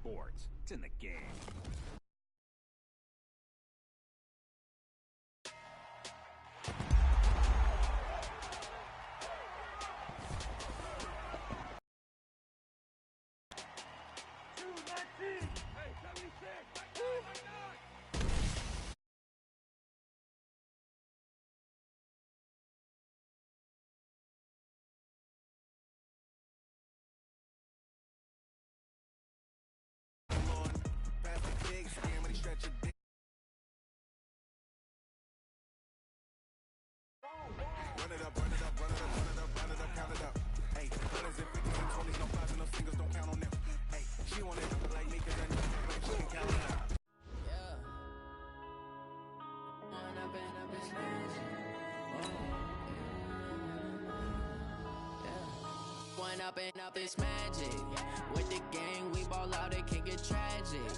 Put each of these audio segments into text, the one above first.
Sports. It's in the game. Run it up, run it up, run it up, run it up, run it up, count it up. Hey, 100s and 50s and 20s, no fives and no singles, don't count on them. Hey, she want it like me, cause then she can count it up. Yeah. Run up and up this magic. Yeah. One up and up this magic. With the gang, we ball out, it can get tragic.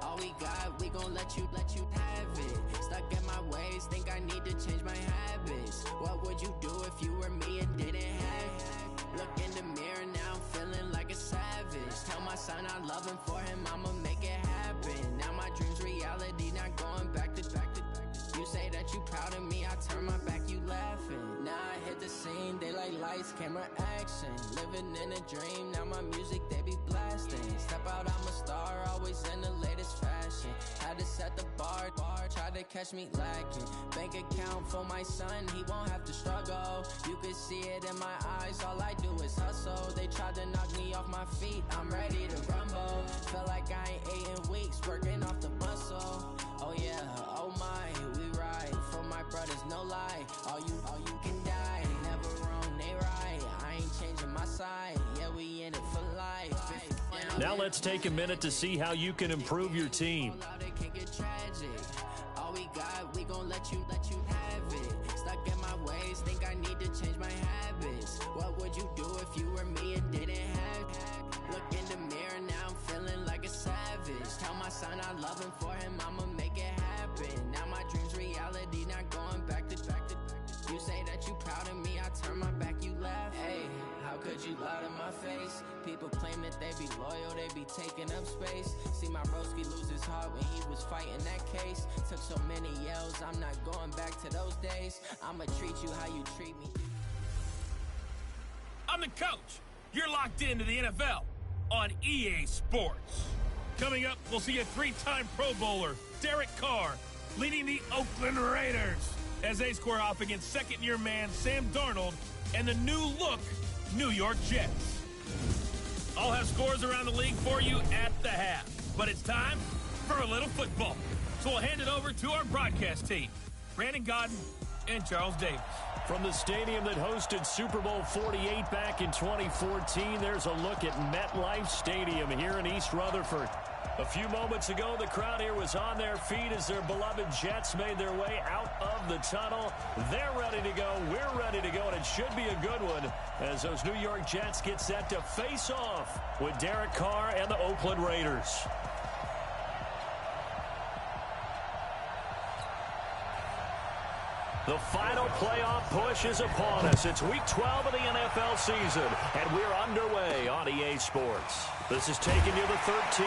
All we got, we gon' let you have it. Stuck in my ways, think I need to change my habits. What would you do if you were me and didn't have it? Look in the mirror, now I'm feeling like a savage. Tell my son I love him, for him I'ma make it happen. Now my dream's reality, not going back to. You say that you proud of me, I turn my back, you laughing. Now I hit the scene, they like lights, camera, action. Living in a dream, now my music, they be blasting. Step out, I'm a star, always in the latest fashion. Had to set the bar, try to catch me lacking. Bank account for my son, he won't have to struggle. You can see it in my eyes, all I do is hustle. They tried to knock me off my feet, I'm ready to rumble. Feel like I ain't ate in weeks, working off the muscle. Oh yeah, oh my, we ride for my brothers, no lie. All you can die, never wrong, they right. I ain't changing my side, yeah, we in it for life. Now let's take a minute to see how you can improve your team. All we got, we gon' let you have it. Stuck in my ways, think I need to change my habits. What would you do if you were me and didn't have it? Look in the mirror, now I'm feeling like a savage. Tell my son I love him, for him I'ma make it happen. Now my dream's reality, not going back to. You say that you proud of me, I turn my back, you laugh. Hey, how could you lie to my face? People claim that they be loyal, they be taking up space. See my broski lose his heart when he was fighting that case. Took so many yells, I'm not going back to those days. I'ma treat you how you treat me. I'm the coach. You're locked into the NFL on EA Sports. Coming up, we'll see a three-time Pro Bowler, Derek Carr, leading the Oakland Raiders as they square off against second-year man Sam Darnold and the new-look New York Jets. I'll have scores around the league for you at the half, but it's time for a little football. So we'll hand it over to our broadcast team, Brandon Godden and Charles Davis. From the stadium that hosted Super Bowl 48 back in 2014, there's a look at MetLife Stadium here in East Rutherford. A few moments ago, the crowd here was on their feet as their beloved Jets made their way out of the tunnel. They're ready to go. We're ready to go, and it should be a good one as those New York Jets get set to face off with Derek Carr and the Oakland Raiders. The final playoff push is upon us. It's Week 12 of the NFL season, and we're underway on EA Sports. This is taking you to 13.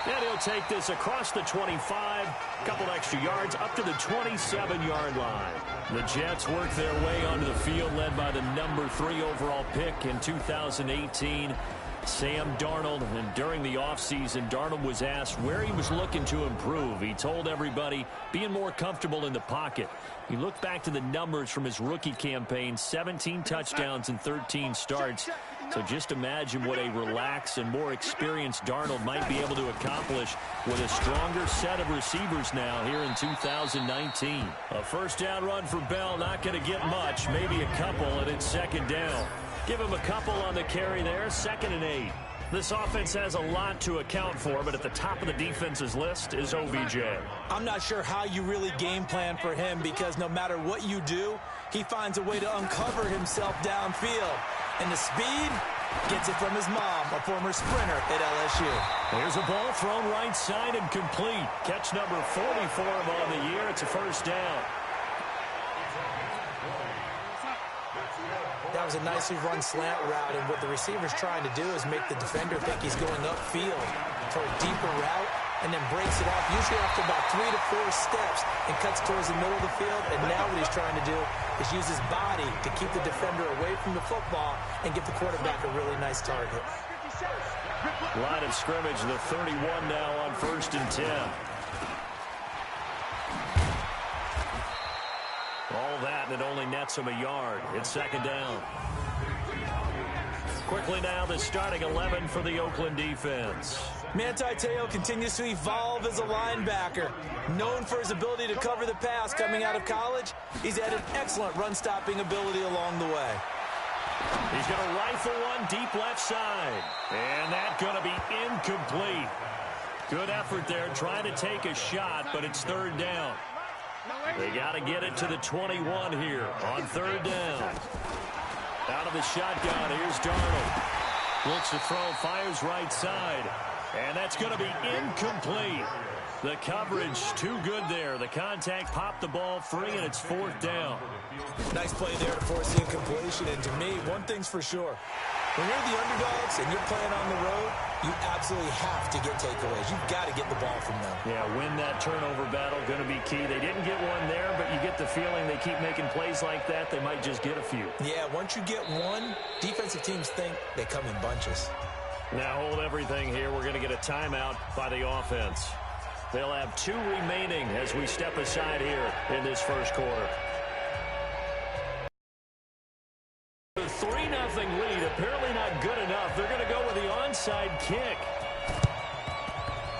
And he'll take this across the 25, couple extra yards, up to the 27-yard line. The Jets work their way onto the field, led by the number 3 overall pick in 2018. Sam Darnold, and during the offseason, Darnold was asked where he was looking to improve. He told everybody being more comfortable in the pocket. He looked back to the numbers from his rookie campaign, 17 touchdowns and 13 starts. So just imagine what a relaxed and more experienced Darnold might be able to accomplish with a stronger set of receivers now here in 2019. A first down run for Bell, not going to get much, maybe a couple, and it's second down. Give him a couple on the carry there, 2nd and 8. This offense has a lot to account for, but at the top of the defense's list is OBJ. I'm not sure how you really game plan for him, because no matter what you do, he finds a way to uncover himself downfield. And the speed gets it from his mom, a former sprinter at LSU. Here's a ball thrown right side and complete. Catch number 40 for him on the year. It's a first down. That was a nicely run slant route, and what the receiver's trying to do is make the defender think he's going upfield for a deeper route, and then breaks it off, usually after about 3 to 4 steps, and cuts towards the middle of the field. And now what he's trying to do is use his body to keep the defender away from the football and give the quarterback a really nice target. Line of scrimmage, the 31 now on 1st and 10. All that, and it only nets him a yard. It's 2nd down. Quickly now, the starting 11 for the Oakland defense. Manti Te'o continues to evolve as a linebacker. Known for his ability to cover the pass coming out of college, he's had an excellent run-stopping ability along the way. He's going to rifle one deep left side. And that's going to be incomplete. Good effort there trying to take a shot, but it's 3rd down. They got to get it to the 21 here on 3rd down. Out of the shotgun, here's Darnold. Looks to throw, fires right side. And that's going to be incomplete. The coverage too good there. The contact popped the ball free, and it's 4th down. Nice play there to force the incompletion. And to me, one thing's for sure. When you're the underdogs and you're playing on the road, you absolutely have to get takeaways. You've got to get the ball from them. Yeah, win that turnover battle, going to be key. They didn't get one there, but you get the feeling they keep making plays like that, they might just get a few. Yeah, once you get one, defensive teams think they come in bunches. Now hold everything here. We're going to get a timeout by the offense. They'll have 2 remaining as we step aside here in this first quarter. The 3-0 lead, apparently not good enough. They're going to go with the onside kick.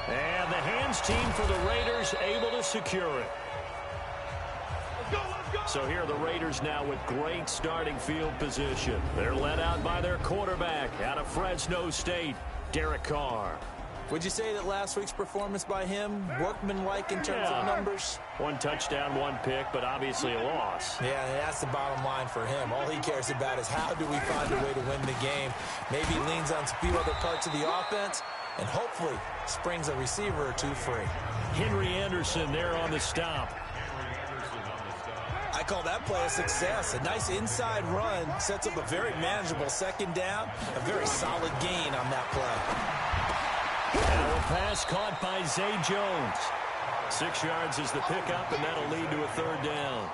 And the hands team for the Raiders able to secure it. So here are the Raiders now with great starting field position. They're led out by their quarterback out of Fresno State, Derek Carr. Would you say that last week's performance by him, workmanlike in terms of numbers? 1 touchdown, 1 pick, but obviously a loss. Yeah, and that's the bottom line for him. All he cares about is how do we find a way to win the game. Maybe leans on a few other parts of the offense, and hopefully springs a receiver or 2 free. Henry Anderson there on the stop. I call that play a success. A nice inside run sets up a very manageable 2nd down, a very solid gain on that play. Now a pass caught by Zay Jones. 6 yards is the pickup, and that'll lead to a 3rd down.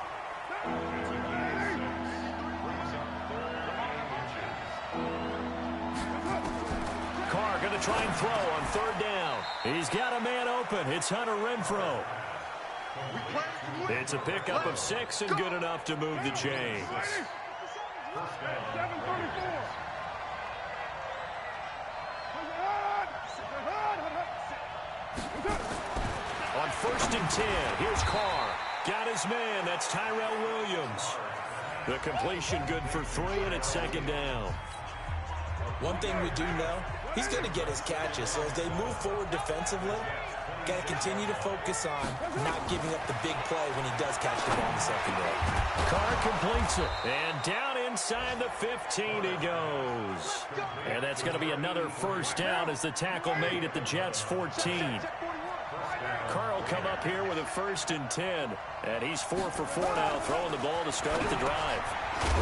Carr going to try and throw on 3rd down. He's got a man open. It's Hunter Renfrow. It's a pickup of 6 and good enough to move the chains. On 1st and 10, here's Carr. Got his man. That's Tyrell Williams. The completion good for 3, and it's 2nd down. One thing we do know, he's going to get his catches. So as they move forward defensively, got to continue to focus on not giving up the big play when he does catch the ball in the secondary. Carr completes it. And down inside the 15 he goes. And that's going to be another 1st down as the tackle made at the Jets' 14. Carr will come up here with a 1st and 10. And he's 4 for 4 now, throwing the ball to start the drive.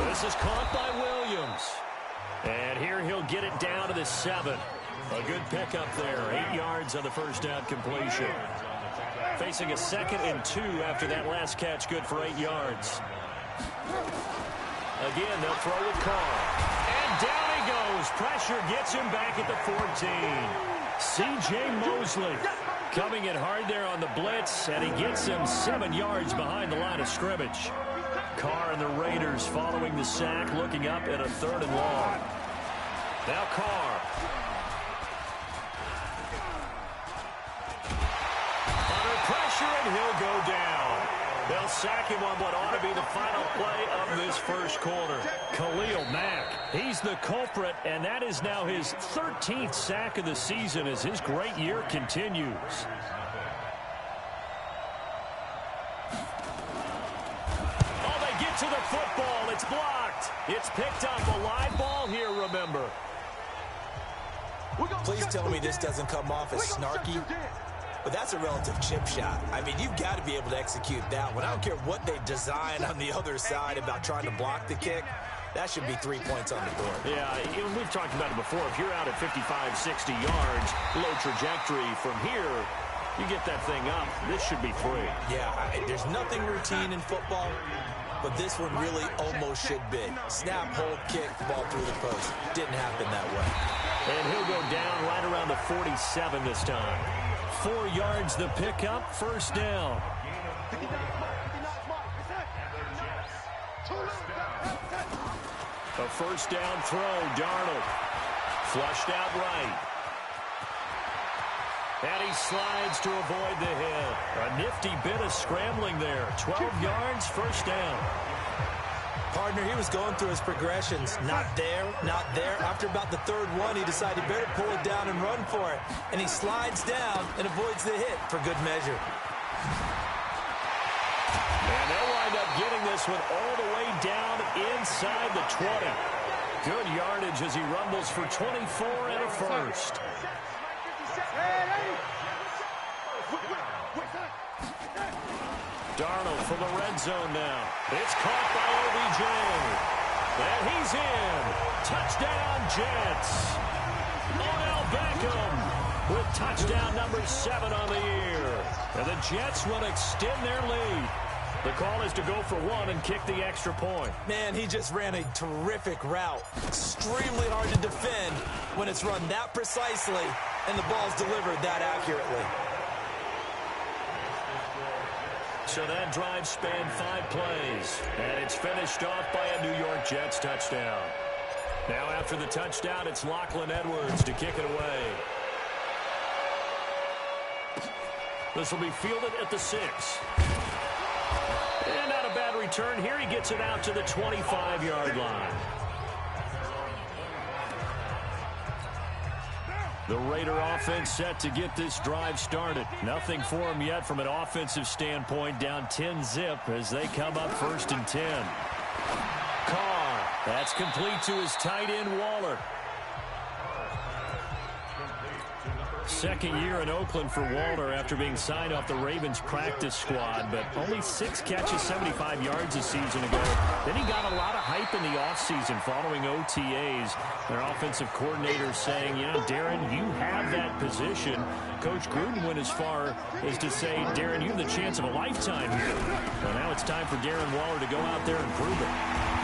This is caught by Williams. And here he'll get it down to the 7. A good pickup there. 8 yards on the 1st down completion. Facing a 2nd and 2 after that last catch, good for 8 yards. Again, they'll throw with Carr. And down he goes. Pressure gets him back at the 14. C.J. Mosley coming in hard there on the blitz, and he gets him 7 yards behind the line of scrimmage. Carr and the Raiders following the sack, looking up at a 3rd and long. Now Carr. Under pressure, and he'll go down. They'll sack him on what ought to be the final play of this first quarter. Khalil Mack, he's the culprit, and that is now his 13th sack of the season as his great year continues. Oh, they get to the football. It's blocked. It's picked up. A live ball here, remember. Please tell me this doesn't come off as snarky. But that's a relative chip shot. I mean, you've got to be able to execute that one. I don't care what they design on the other side about trying to block the kick. That should be 3 points on the board. Yeah, we've talked about it before. If you're out at 55, 60 yards, low trajectory from here, you get that thing up. This should be 3. Yeah, there's nothing routine in football, but this one really almost should be. Snap, hold, kick, ball through the post. Didn't happen that way. And he'll go down right around the 47 this time. 4 yards the pickup, first down. A first down throw, Darnold. Flushed out right. And he slides to avoid the hit. A nifty bit of scrambling there. 12 yards, first down. Partner, he was going through his progressions. Not there, not there. After about the third one, he decided he better pull it down and run for it. And he slides down and avoids the hit for good measure. And they'll wind up getting this one all the way down inside the 20. Good yardage as he rumbles for 24 and a first. Darnold from the red zone now. It's caught by OBJ. And he's in. Touchdown, Jets. Odell Beckham with touchdown number 7 on the year. And the Jets will extend their lead. The call is to go for 1 and kick the extra point. Man, he just ran a terrific route. Extremely hard to defend when it's run that precisely and the ball's delivered that accurately. So that drive spanned 5 plays, and it's finished off by a New York Jets touchdown. Now after the touchdown, it's Lachlan Edwards to kick it away. This will be fielded at the 6. And not a bad return here. He gets it out to the 25-yard line. The Raider offense set to get this drive started. Nothing for them yet from an offensive standpoint. Down 10-zip as they come up 1st and 10. Carr. That's complete to his tight end, Waller. Second year in Oakland for Waller after being signed off the Ravens practice squad, but only 6 catches, 75 yards a season ago. Then he got a lot of hype in the offseason following OTAs. Their offensive coordinator saying, you know, Darren, you have that position. Coach Gruden went as far as to say, Darren, you have the chance of a lifetime here. Well, now it's time for Darren Waller to go out there and prove it.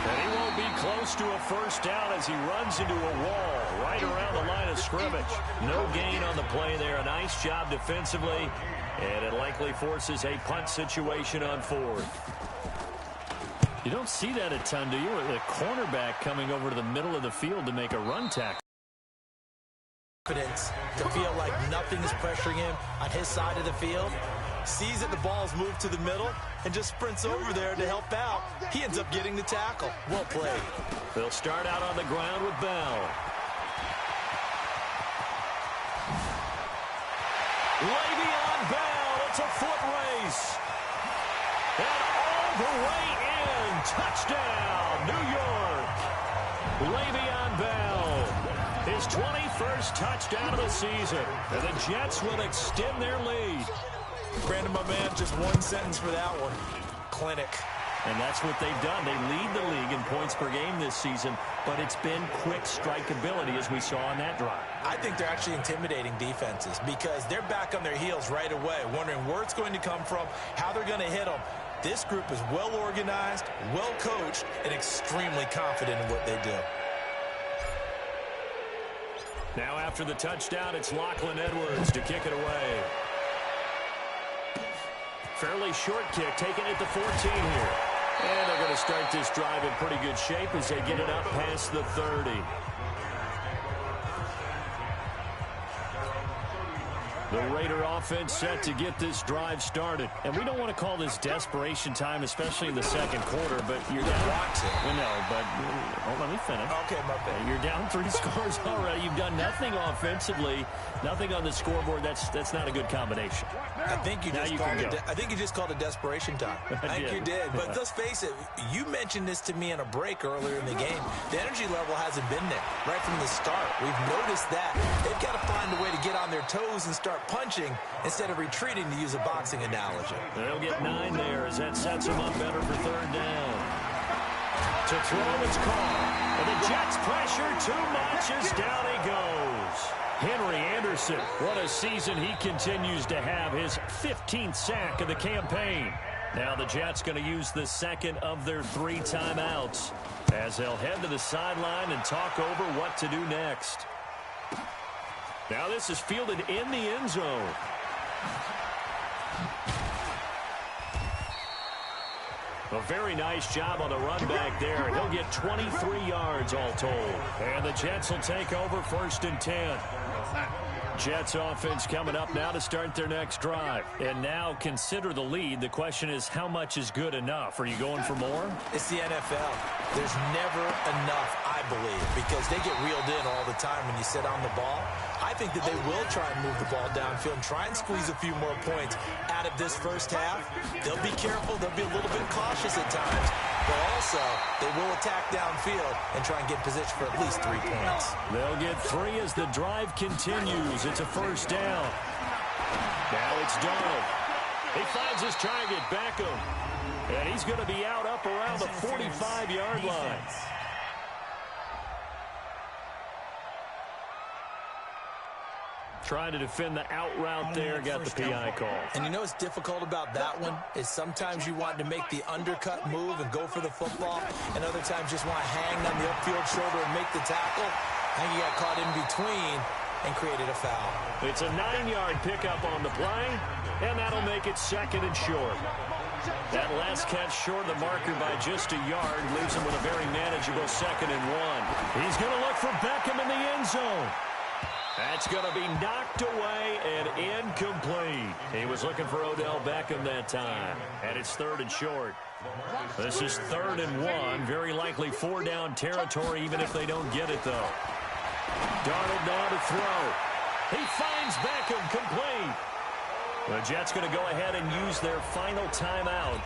And he won't be close to a first down as he runs into a wall right around the line of scrimmage. No gain on the play there. A nice job defensively. And it likely forces a punt situation on 4th. You don't see that a ton, do you? The cornerback coming over to the middle of the field to make a run tackle. Confidence to feel like nothing is pressuring him on his side of the field. Sees that the ball's moved to the middle and just sprints over there to help out. He ends up getting the tackle. Well played. They'll start out on the ground with Bell. Le'Veon Bell. It's a foot race. And all the way in. Touchdown, New York. Le'Veon Bell. His 21st touchdown of the season. And the Jets will extend their lead. Brandon, my man, just one sentence for that one. Clinic. And that's what they've done. They lead the league in points per game this season, but it's been quick strike ability as we saw on that drive. I think they're actually intimidating defenses because they're back on their heels right away, wondering where it's going to come from, how they're going to hit them. This group is well organized, well coached, and extremely confident in what they do. Now after the touchdown, it's Lachlan Edwards to kick it away. Fairly short kick, taken at the 14 here. And they're going to start this drive in pretty good shape as they get it up past the 30. The Raider offense set to get this drive started. And we don't want to call this desperation time, especially in the second quarter, but you're down. Want to. Well, no, but let me finish. Okay, my bad. You're down 3 scores already. You've done nothing offensively, nothing on the scoreboard. That's not a good combination. I think you just called it desperation time. I think you did. But let's face it, you mentioned this to me in a break earlier in the game. The energy level hasn't been there right from the start. We've noticed that. They've got to find a way to get on their toes and start punching instead of retreating, to use a boxing analogy. They'll get 9 there as that sets them up better for 3rd down. To throw, it's Carr. And the Jets pressure too much as down he goes. Henry Anderson, what a season he continues to have, his 15th sack of the campaign. Now the Jets going to use the second of their 3 timeouts as they'll head to the sideline and talk over what to do next. Now this is fielded in the end zone. A very nice job on the run back there. He'll get 23 yards all told. And the Jets will take over 1st and 10. Jets offense coming up now to start their next drive. And now consider the lead. The question is, how much is good enough? Are you going for more? It's the NFL. There's never enough, I believe, because they get reeled in all the time when you sit on the ball. I think that they will try and move the ball downfield and try and squeeze a few more points out of this first half. They'll be careful. They'll be a little bit cautious at times. But also, they will attack downfield and try and get position for at least 3 points. They'll get 3 as the drive continues. It's a first down. Now it's Darnold. He finds his target, Beckham. And he's going to be out up around the 45-yard line. Trying to defend the out route there, got the PI call. And you know what's difficult about that one is sometimes you want to make the undercut move and go for the football, and other times just want to hang on the upfield shoulder and make the tackle. I think you got caught in between and created a foul. It's a 9-yard pickup on the play, and that'll make it 2nd and short. That last catch short of the marker by just a yard leaves him with a very manageable 2nd and 1. He's going to look for Beckham in the end zone. That's going to be knocked away and incomplete. He was looking for Odell Beckham that time. And it's 3rd and short. This is 3rd and 1. Very likely 4-down territory, even if they don't get it, though. Darnold now to throw. He finds Beckham complete. The Jets going to go ahead and use their final timeout,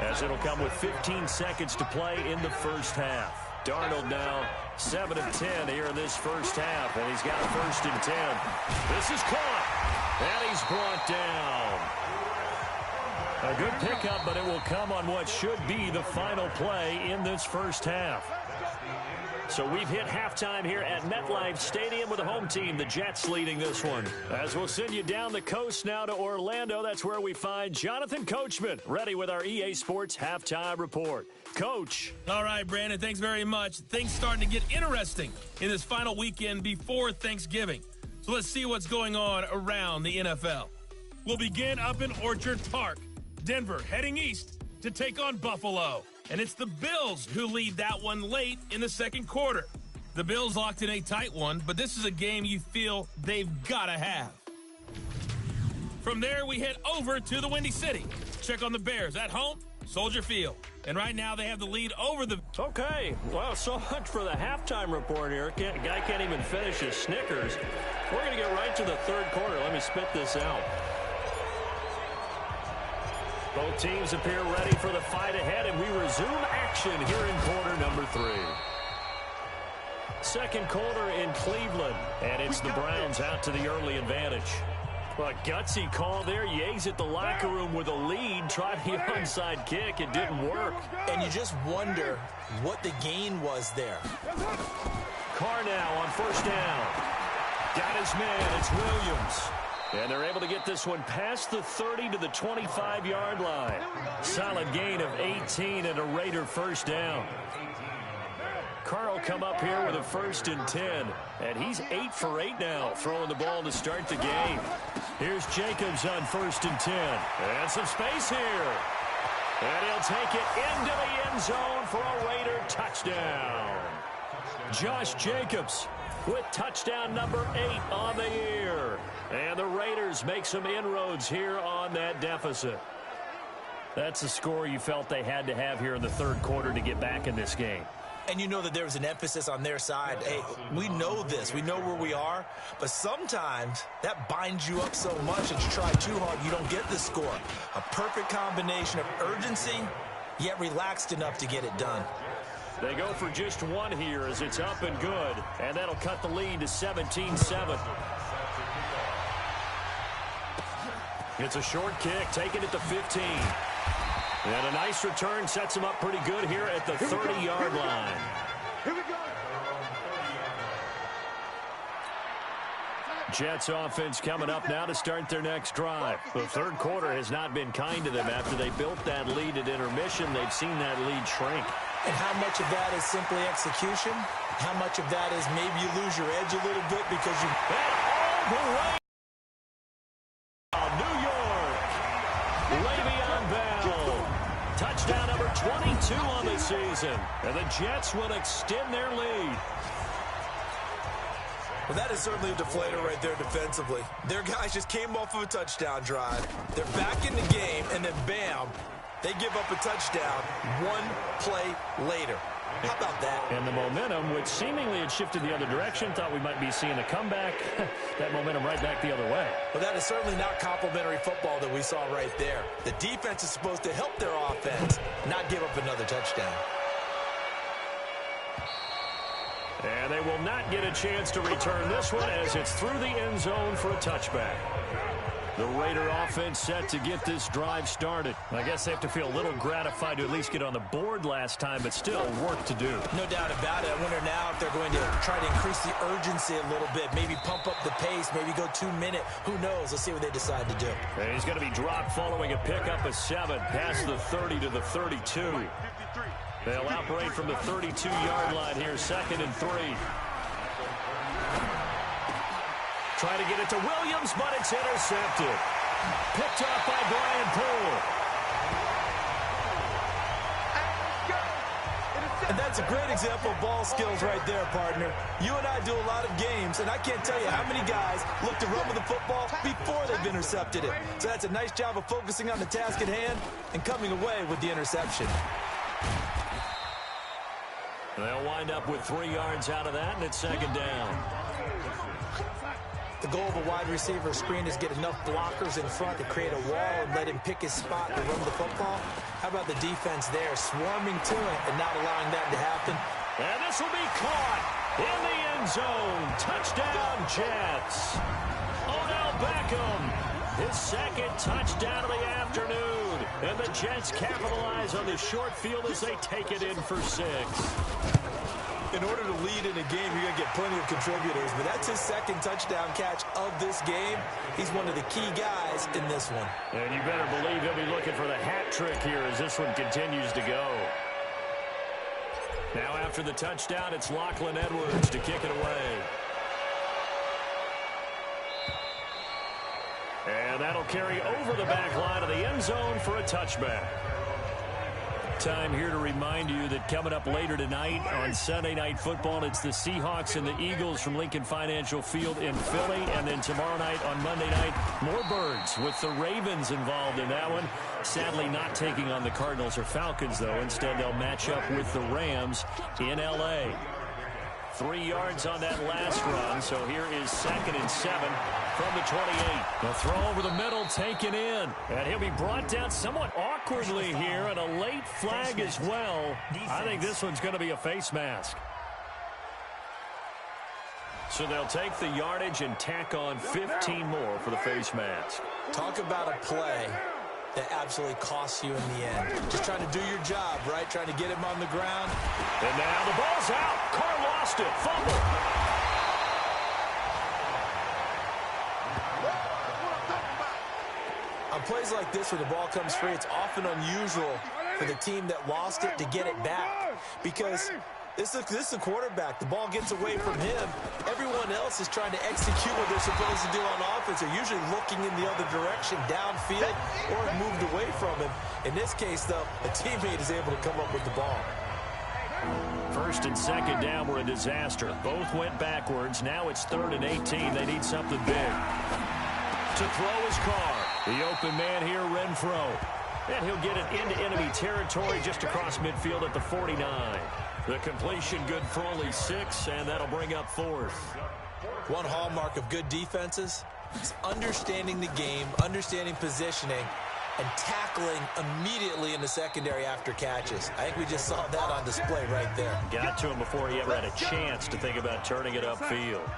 as it'll come with 15 seconds to play in the first half. Darnold now 7 of 10 here in this first half, and he's got 1st and 10. This is caught, and he's brought down. A good pickup, but it will come on what should be the final play in this first half. So we've hit halftime here at MetLife Stadium with the home team, the Jets, leading this one. As we'll send you down the coast now to Orlando, that's where we find Jonathan Coachman, ready with our EA Sports Halftime Report. Coach. All right, Brandon, thanks very much. Things starting to get interesting in this final weekend before Thanksgiving. So let's see what's going on around the NFL. We'll begin up in Orchard Park. Denver heading east to take on Buffalo. And it's the Bills who lead that one late in the second quarter. The Bills locked in a tight one, but this is a game you feel they've got to have. From there, we head over to the Windy City. Check on the Bears at home, Soldier Field. And right now, they have the lead over the... Okay, well, so much for the halftime report here. Guy can't even finish his Snickers. We're going to get right to the third quarter. Let me spit this out. Both teams appear ready for the fight ahead, and we resume action here in quarter number 3. Second quarter in Cleveland, and it's the Browns out to the early advantage. A gutsy call there. You exit the locker room with a lead. Tried the onside kick. It didn't work. And you just wonder what the gain was there. Carr now on first down. Got his man. It's Williams. And they're able to get this one past the 30 to the 25-yard line. Solid gain of 18 and a Raider first down. Carr will come up here with a 1st and 10. And he's 8 for 8 now, throwing the ball to start the game. Here's Jacobs on 1st and 10. And some space here. And he'll take it into the end zone for a Raider touchdown. Josh Jacobs with touchdown number 8 on the year. And the Raiders make some inroads here on that deficit. That's the score you felt they had to have here in the third quarter to get back in this game. And you know that there was an emphasis on their side. Hey, we know this. We know where we are. But sometimes that binds you up so much that you try too hard, you don't get the score. A perfect combination of urgency, yet relaxed enough to get it done. They go for just one here as it's up and good. And that'll cut the lead to 17-7. It's a short kick, taken at the 15. And a nice return sets him up pretty good here at the 30-yard line. Jets offense coming up now to start their next drive. The third quarter has not been kind to them after they built that lead at intermission. They've seen that lead shrink. And how much of that is simply execution? How much of that is maybe you lose your edge a little bit because you... And all the way. New York. Le'Veon Bell. Touchdown number 22 on the season. And the Jets will extend their lead. Well, that is certainly a deflator right there defensively. Their guys just came off of a touchdown drive. They're back in the game, and then bam, they give up a touchdown one play later. How about that? And the momentum, which seemingly had shifted the other direction, thought we might be seeing a comeback. That momentum right back the other way. Well, that is certainly not complimentary football that we saw right there. The defense is supposed to help their offense, not give up another touchdown. And they will not get a chance to return this one as it's through the end zone for a touchback. The Raider offense set to get this drive started. I guess they have to feel a little gratified to at least get on the board last time, but still work to do. No doubt about it. I wonder now if they're going to try to increase the urgency a little bit, maybe pump up the pace, maybe go 2-minute. Who knows? Let's see what they decide to do. And he's going to be dropped following a pickup of 7 past the 30 to the 32. They'll operate from the 32-yard line here, 2nd and 3. Try to get it to Williams, but it's intercepted. Picked off by Brian Poole. And that's a great example of ball skills right there, partner. You and I do a lot of games, and I can't tell you how many guys look to run with the football before they've intercepted it. So that's a nice job of focusing on the task at hand and coming away with the interception. They'll wind up with 3 yards out of that, and it's 2nd down. The goal of a wide receiver screen is get enough blockers in front to create a wall and let him pick his spot to run the football. How about the defense there, swarming to it and not allowing that to happen? And this will be caught in the end zone. Touchdown, Jets. Odell Beckham, his 2nd touchdown of the afternoon. And the Jets capitalize on the short field as they take it in for 6. In order to lead in a game, you're going to get plenty of contributors, but that's his 2nd touchdown catch of this game. He's one of the key guys in this one. And you better believe he'll be looking for the hat trick here as this one continues to go. Now after the touchdown, it's Lachlan Edwards to kick it away. And that'll carry over the back line of the end zone for a touchback. Time here to remind you that coming up later tonight on Sunday Night Football, it's the Seahawks and the Eagles from Lincoln Financial Field in Philly. And then tomorrow night on Monday night, more Birds with the Ravens involved in that one. Sadly not taking on the Cardinals or Falcons, though. Instead, they'll match up with the Rams in L.A. 3 yards on that last run, so here is 2nd and 7 from the 28. The throw over the middle taken in, and he'll be brought down somewhat awkwardly here, and a late flag as well. I think this one's going to be a face mask. So they'll take the yardage and tack on 15 more for the face mask. Talk about a play that absolutely costs you in the end. Just trying to do your job, right? Trying to get him on the ground. And now the ball's out. Carr lost it. Fumble. On plays like this where the ball comes free, it's often unusual for the team that lost it to get it back. Because this is a quarterback. The ball gets away from him. Everyone else is trying to execute what they're supposed to do on offense. They're usually looking in the other direction, downfield, or moved away from him. In this case, though, a teammate is able to come up with the ball. 1st and 2nd down were a disaster. Both went backwards. Now it's 3rd and 18. They need something big. To throw his Carr. The open man here, Renfro. And he'll get it into enemy territory just across midfield at the 49. The completion good for only 6, and that'll bring up 4th. One hallmark of good defenses is understanding the game, understanding positioning, and tackling immediately in the secondary after catches. I think we just saw that on display right there. Got to him before he ever had a chance to think about turning it upfield.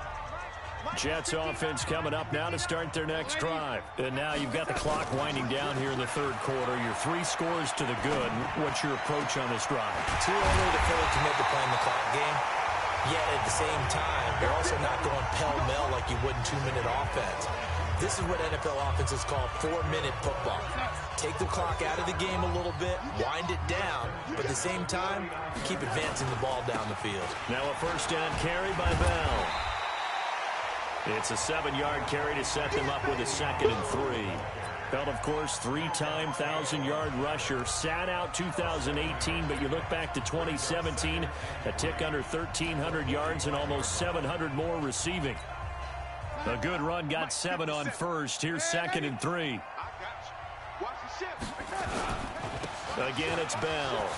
Jets offense coming up now to start their next drive. And now you've got the clock winding down here in the 3rd quarter. Your 3 scores to the good. What's your approach on this drive? Too early to fully commit to playing the clock game. Yet at the same time, they're also not going pell-mell like you would in 2-minute offense. This is what NFL offenses call 4-minute football. Take the clock out of the game a little bit, wind it down, but at the same time, keep advancing the ball down the field. Now a first down carry by Bell. It's a 7-yard carry to set them up with a 2nd and 3. Bell, of course, 3-time 1,000-yard rusher. Sat out 2018, but you look back to 2017, a tick under 1,300 yards and almost 700 more receiving. A good run, got 7 on first. Here's 2nd and 3. Again, it's Bell.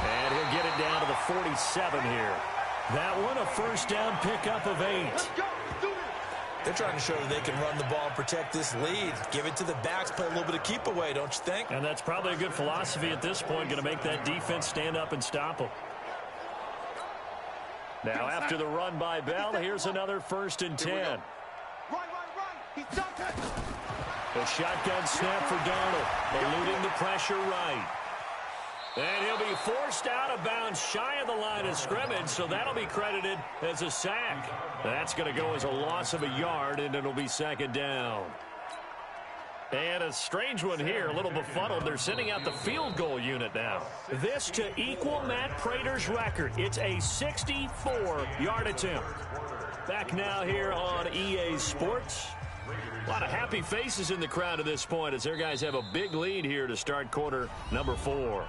And he'll get it down to the 47 here. That one, a first down pickup of 8. They're trying to show that they can run the ball, protect this lead, give it to the backs, play a little bit of keep away, don't you think? And that's probably a good philosophy at this point, going to make that defense stand up and stop them. Now after the run by Bell, here's another 1st and 10. A shotgun snap for Darnold, eluding the pressure right. And he'll be forced out of bounds shy of the line of scrimmage, so that'll be credited as a sack. That's going to go as a loss of a yard, and it'll be 2nd down. And a strange one here, a little befuddled. They're sending out the field goal unit now. This to equal Matt Prater's record. It's a 64-yard attempt. Back now here on EA Sports. A lot of happy faces in the crowd at this point as their guys have a big lead here to start quarter number 4.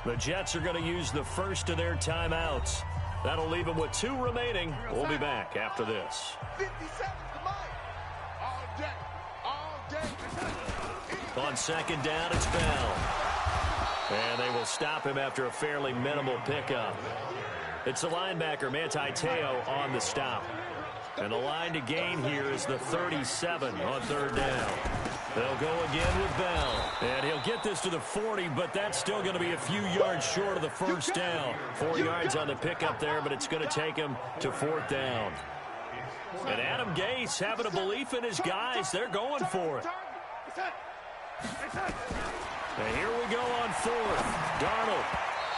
The Jets are going to use the first of their timeouts. That'll leave them with 2 remaining. We'll be back after this. 57 to mine. All day. On 2nd down, it's Bell. And they will stop him after a fairly minimal pickup. It's the linebacker, Manti Te'o, on the stop. And the line to gain here is the 37 on 3rd down. They'll go again with Bell. And he'll get this to the 40, but that's still going to be a few yards short of the first down. 4 yards on the pickup there, but it's going to take him to 4th down. And Adam Gase having a belief in his guys. They're going for it. And here we go on 4th. Darnold.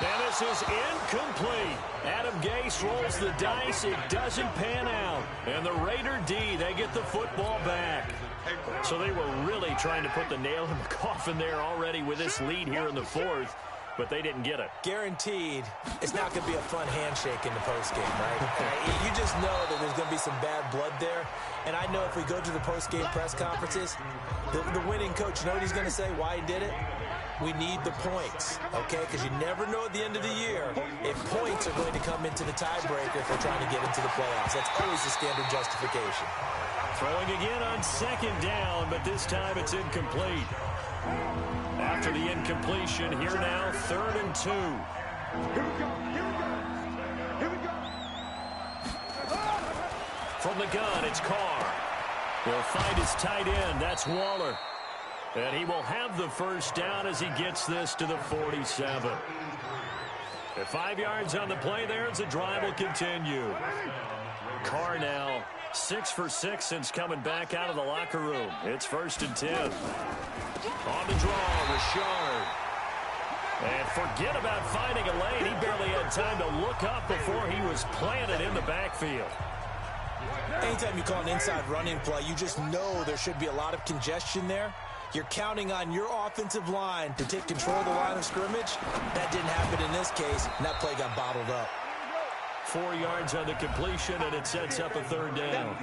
And this is incomplete. Adam Gase rolls the dice. It doesn't pan out. And the Raider D, they get the football back. So they were really trying to put the nail in the coffin there already with this lead here in the 4th. But they didn't get it. Guaranteed, it's not going to be a fun handshake in the postgame, right? You just know that there's going to be some bad blood there. And I know if we go to the postgame press conferences, the winning coach, you know what he's going to say, why he did it? We need the points, okay? Because you never know at the end of the year if points are going to come into the tiebreaker if we're trying to get into the playoffs. That's always the standard justification. Throwing again on 2nd down, but this time it's incomplete. After the incompletion, here now, 3rd and 2. From the gun, it's Carr. He'll find his tight end. That's Waller. And he will have the first down as he gets this to the 47. At 5 yards on the play there as the drive will continue. Carr now 6 for 6 since coming back out of the locker room. It's 1st and 10. On the draw, Richard. And forget about finding a lane. He barely had time to look up before he was planted in the backfield. Anytime you call an inside running play, you just know there should be a lot of congestion there. You're counting on your offensive line to take control of the line of scrimmage. That didn't happen in this case, and that play got bottled up. 4 yards on the completion, and it sets up a 3rd down.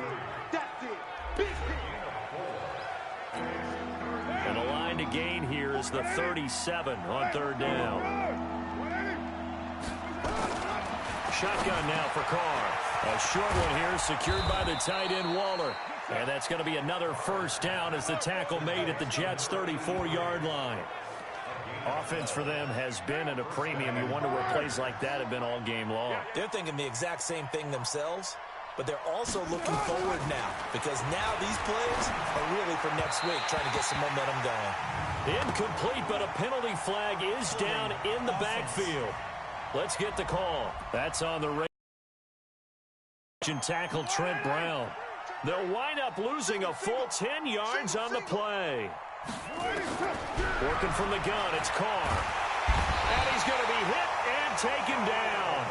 And the line to gain here is the 37 on 3rd down. Shotgun now for Carr. A short one here secured by the tight end Waller. And that's going to be another first down as the tackle made at the Jets' 34-yard line. Offense for them has been at a premium. You wonder where plays like that have been all game long. They're thinking the exact same thing themselves, but they're also looking forward now because now these plays are really for next week, trying to get some momentum going. Incomplete, but a penalty flag is down in the backfield. Let's get the call. That's on the range and tackle Trent Brown. They'll wind up losing a full 10 yards on the play. Working from the gun, it's Carr. And he's going to be hit and taken down.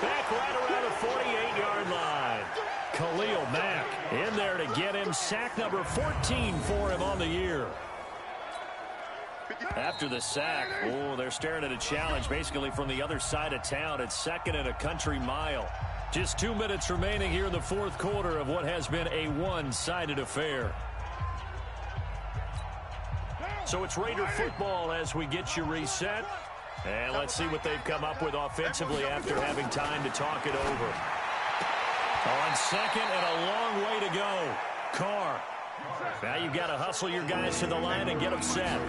Back right around the 48-yard line. Khalil Mack in there to get him. Sack number 14 for him on the year. After the sack, they're staring at a challenge basically from the other side of town. It's second and a country mile. Just 2 minutes remaining here in the fourth quarter of what has been a one-sided affair. So it's Raider football as we get you reset. And let's see what they've come up with offensively after having time to talk it over. On second and a long way to go. Carr. Now you've got to hustle your guys to the line and get them set.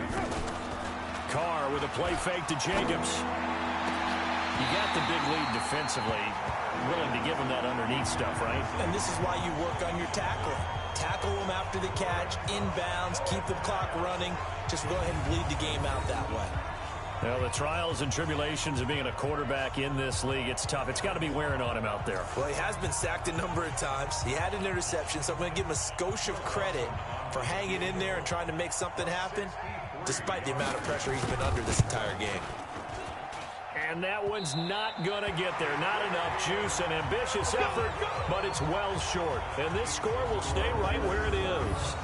Carr with a play fake to Jacobs. You got the big lead defensively. Willing to give them that underneath stuff, right? And this is why you work on your tackling. Tackle them after the catch, inbounds, keep the clock running. Just go ahead and bleed the game out that way. Well, the trials and tribulations of being a quarterback in this league, it's tough. It's got to be wearing on him out there. Well, he has been sacked a number of times. He had an interception, so I'm going to give him a skosh of credit for hanging in there and trying to make something happen, despite the amount of pressure he's been under this entire game. And that one's not going to get there. Not enough juice, an ambitious effort, but it's well short. And this score will stay right where it is.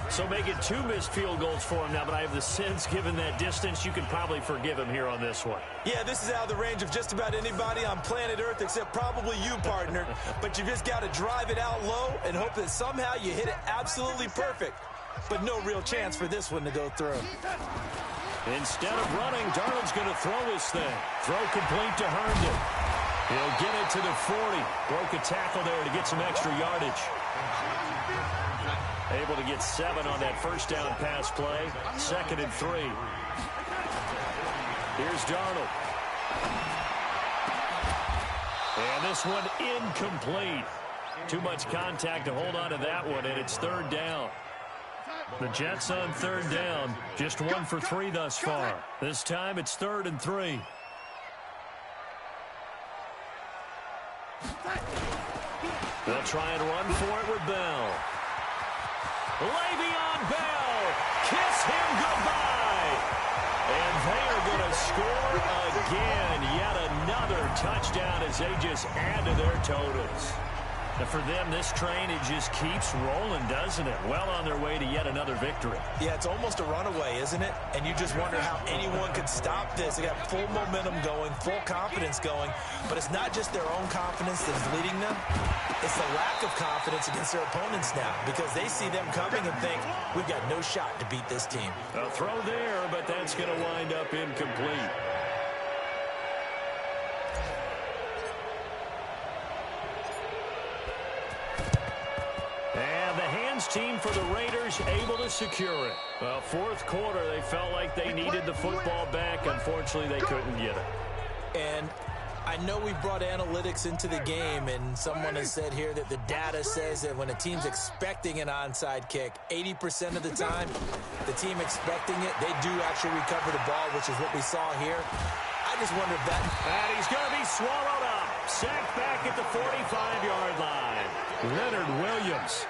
So make it 2 missed field goals for him now, but I have the sense, given that distance, you could probably forgive him here on this one. Yeah, this is out of the range of just about anybody on planet Earth except probably you, partner. But you just got to drive it out low and hope that somehow you hit it absolutely perfect. But no real chance for this one to go through. Instead of running, Darnold's going to throw his thing. Throw complete to Herndon. He'll get it to the 40. Broke a tackle there to get some extra yardage. Able to get 7 on that first down pass play. 2nd and 3. Here's Darnold. And this one incomplete. Too much contact to hold on to that one, and it's 3rd down. The Jets on 3rd down. Just 1 for 3 thus far. This time it's 3rd and 3. They'll try and run for it with Bell. Le'Veon Bell, kiss him goodbye. And they are going to score again. Yet another touchdown as they just add to their totals. And for them, this train, it just keeps rolling, doesn't it? Well on their way to yet another victory. Yeah, it's almost a runaway, isn't it? And you just wonder how anyone could stop this. They got full momentum going, full confidence going. But it's not just their own confidence that's leading them. It's the lack of confidence against their opponents now, because they see them coming and think, we've got no shot to beat this team. A throw there, but that's going to wind up incomplete. And the hands team for the Raiders able to secure it. Well, fourth quarter, they felt like they needed the football back. Unfortunately, they couldn't get it. And I know we brought analytics into the game, and someone has said here that the data says that when a team's expecting an onside kick, 80% of the time, the team expecting it, they do actually recover the ball, which is what we saw here. I just wonder if that... And he's going to be swallowed up. Sacked back at the 45-yard line. Leonard Williams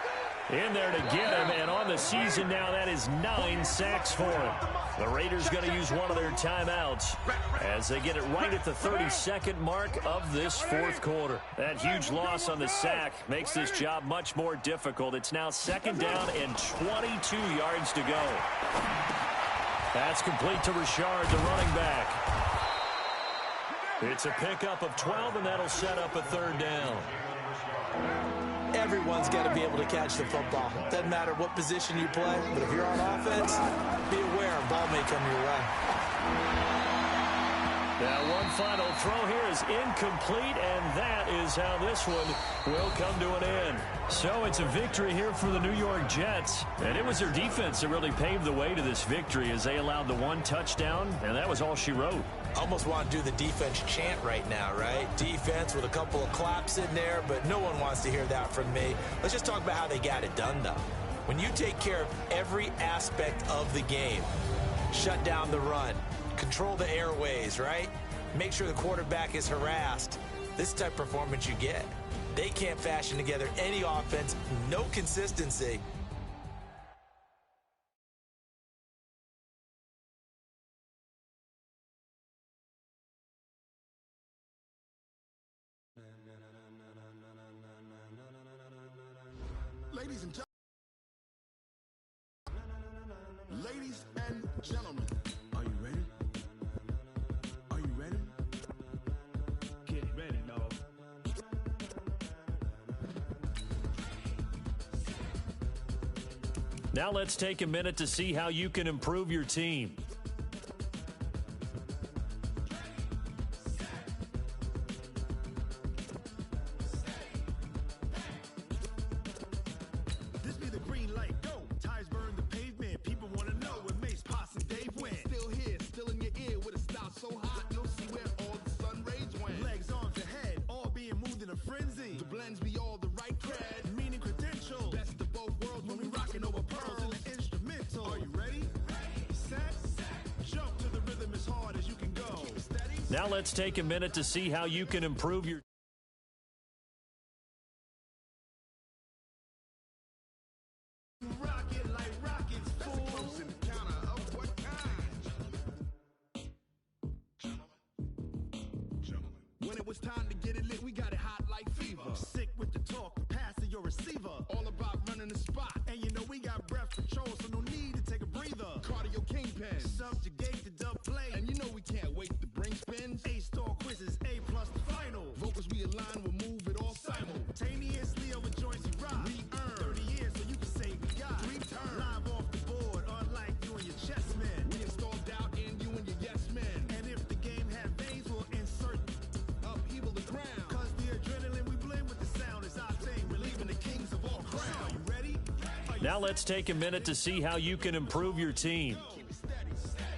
in there to get him, and on the season now, that is 9 sacks for him. The Raiders going to use one of their timeouts as they get it right at the 32nd mark of this fourth quarter. That huge loss on the sack makes this job much more difficult. It's now 2nd down and 22 yards to go. That's complete to Richard, the running back. It's a pickup of 12, and that'll set up a 3rd down. Everyone's got to be able to catch the football. Doesn't matter what position you play, but if you're on offense, be aware a ball may come your way. Now one final throw here is incomplete, and that is how this one will come to an end. So it's a victory here for the New York Jets, and it was their defense that really paved the way to this victory as they allowed the 1 touchdown, and that was all she wrote. Almost want to do the defense chant right now, right? Defense with a couple of claps in there, but no one wants to hear that from me. Let's just talk about how they got it done, though. When you take care of every aspect of the game, shut down the run, control the airways, right? Make sure the quarterback is harassed. This type of performance you get. They can't fashion together any offense, no consistency. Ladies and gentlemen, are you ready? Are you ready? Get ready, dog. Now let's take a minute to see how you can improve your team. This be the green light, go. Tires burn the pavement. People want to know where Mace, Poss, and Dave went. Still here, still in your ear with a style so hot, you'll see where all the sun rays went. Legs, arms, ahead, all being moved in a frenzy. The blends be all the right cred, meaning credentials. Best of both worlds when we rocking over pearls in the instrumental. Are you ready? Set, jump to the rhythm as hard as you can go. Steady. Now let's take a minute to see how you can improve your Rock it like rockets, fool. Close in the counter of what kind? Gentlemen. When it was time to get it lit, we got it hot like fever. Sick with the talk, passing your receiver. All about running the spot. And you know we got breath control, so no need to take a breather. Cardio kingpin, subjugate the dub play. And you know we can't wait to bring spins. A-star quizzes, A+ the final. Vocals we align, we'll move it all simultaneously over joints we rock. We earn 30 years, so you can say we got 3 turns. Live off the board, unlike you and your chess men. We installed doubt in you and your yes men. And if the game had veins, we'll insert upheaval the ground. Cause the adrenaline we blend with the sound is our thing. We're leaving the kings of all crowns. Are you ready? Are you Now let's take a minute to see how you can improve your team. Keep it steady,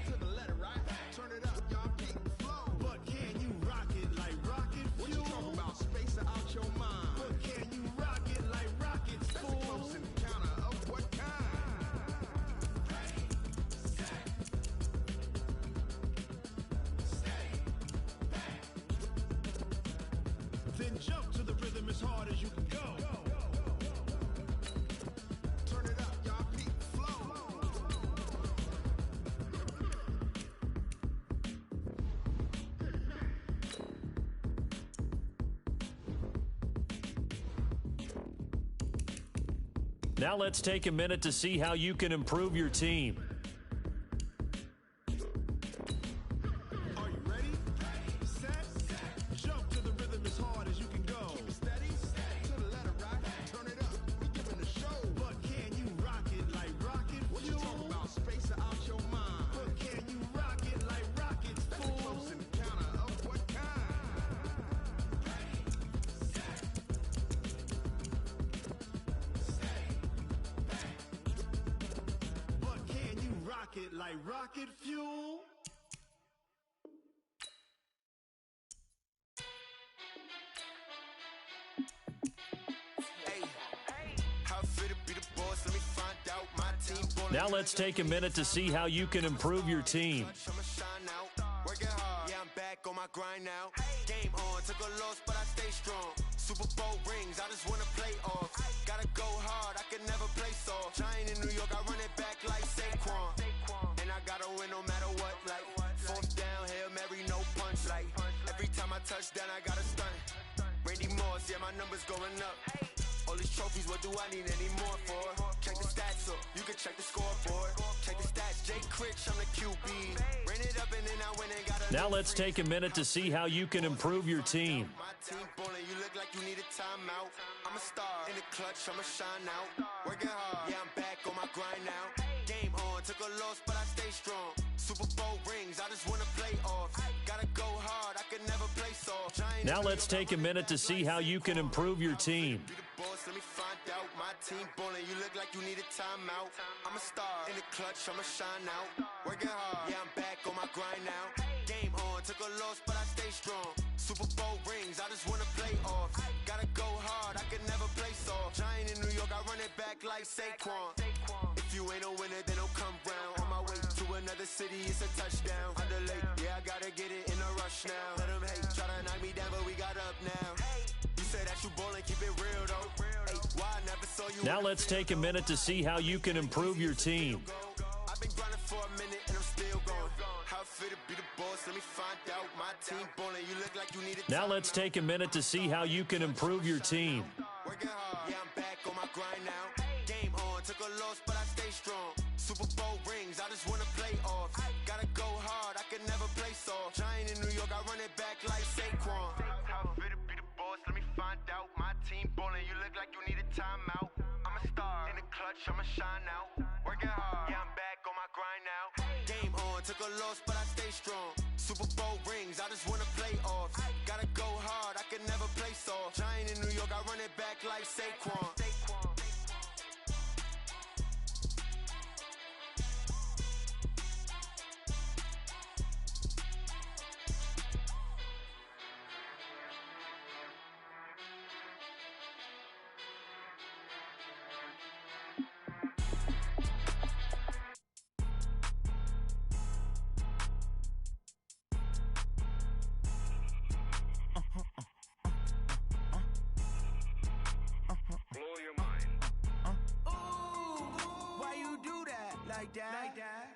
to the letter, right? Turn it up, y'all, keep the flow. But can you rock it like rocket fuel? What you talking about? Space out your mind. But can you rock it like rockets, fool? Close in the counter of what kind? Then jump to the rhythm as hard as you can go. Turn it up, y'all, keep the flow. Now let's take a minute to see how you can improve your team. Are you ready? Set, jump to the rhythm as hard as you can go. Keep it steady, to the letter, right? Turn it up, we giving a show. But can you rock it like rocket fuel? What you talking about? Space out your mind. But can you rock it like rockets, fool? Close in the counter of what kind? But can you rock it like rocket fuel? Now let's take a minute to see how you can improve your team. Yeah, I'm back on my grind now. Game on, took a loss, but I stay strong. Super Bowl rings, I just wanna play off. Gotta go hard, I can never play soft. Giant in New York, I run it back like Saquon. And I gotta win no matter what, like 4th down, Hail Mary, no punch. Like every time I touch down, I gotta stunt. Randy Moss, yeah, my numbers going up. All these trophies, what do I need any more for? Check the stats up, you can check the scoreboard. Check the stats, Jay Critch, I'm the QB. Ran it up and then I went and got a Now let's take a minute to see how you can improve your team. My team ballin', you look like you need a timeout. I'm a star in the clutch, I'ma shine out. Working hard, yeah, I'm back on my grind now. Game on, took a loss, but I stay strong. Super Bowl rings, I just wanna play off. Gotta go hard, I can never play soft. Giant Now let's take a minute to see how you can improve your team. Be the boss, let me find out. My team ballin', you look like you need a timeout. I'm a star in the clutch, I'ma shine out. Working hard, yeah, I'm back on my grind now. Game on, took a loss, but I stay strong. Super Bowl rings, I just wanna play off. Gotta go hard, I can never play soft. Giant in New York, I run it back like Saquon. If you ain't a winner, then don't come round. On my way to another city, it's a touchdown. Underlay, yeah, I gotta get it in a rush now. Let them hate, try to knock me down, but we got up now. You say that you ballin', keep it real though. Hey, why I never saw you. Now let's take a minute to see how you can improve your team. I've been grinding for a minute and I'm still going. How fit to be the boss, let me find out. My team ballin', you look like you need a Now let's take a minute to see how you can improve your team. Working hard, yeah, I'm back on my grind now. like Saquon.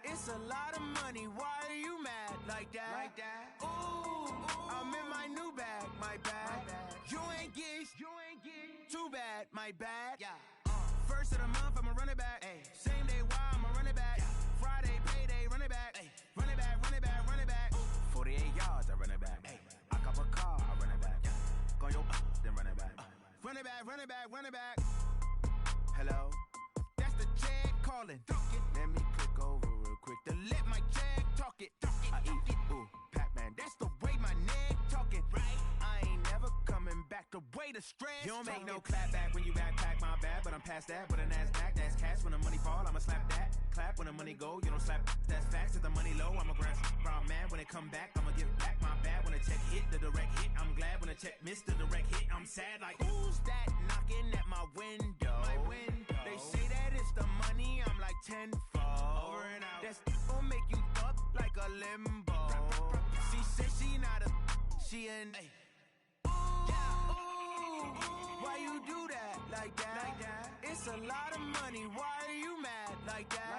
It's a lot of money, why are you mad like that? Ooh, I'm in my new bag, my bad. You ain't get too bad, my bad. Yeah. First of the month, I'ma run it back. Ay. Same day, why I'ma run it back. Friday, payday, run it back. Ay. Run it back, run it back, run it back. 48 yards, I run it back. Ay. I cop a car, I run it back. Go yo, then run it back. Run it back, run it back, run it back. Hello, that's the Chad calling. Let me click over real quick to let my Jag talk it. I eat it, ooh, Pac-Man. That's the way my neck talking. Right, I ain't never coming back. The way the stress. You don't make no clap back when you backpack, my bad. But I'm past that. But a NASDAQ, that's cash. When the money fall, I'ma slap that. Clap when the money go, you don't slap. That's facts. If the money low, I'ma grab. Brown man, when it come back, I'ma give back. My bad when the check hit, the direct hit. I'm glad when the check missed the direct hit. I'm sad like who's that knocking at my window? My window. They say that it's the money. I'm like tenfold. Over and out. That's gon' make you up like a limbo. She said she not a. She an. Why you do that like that? It's a lot of money. Why are you mad like that?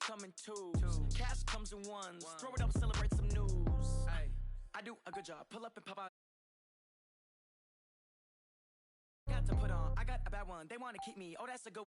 Come in twos. Cash comes in ones. Throw it up, celebrate some news. Ay. I do a good job. Pull up and pop out. Got to put on. I got a bad one. They want to keep me. Oh, that's a good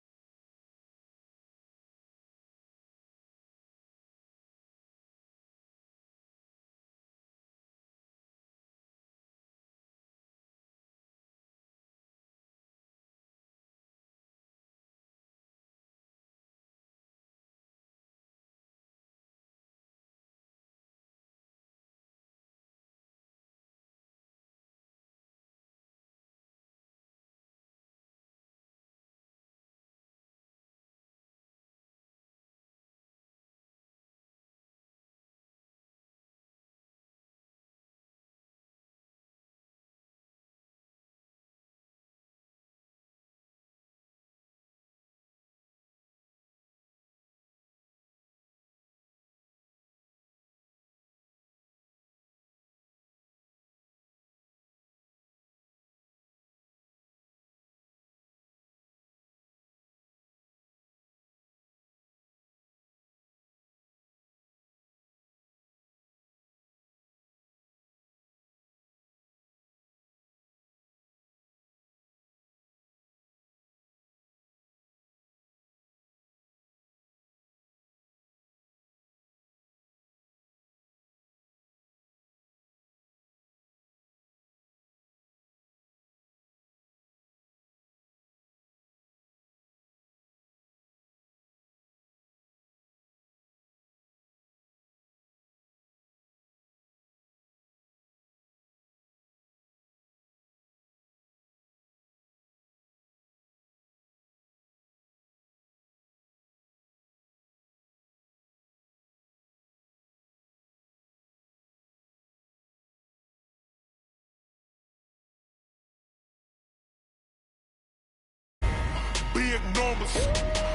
enormous.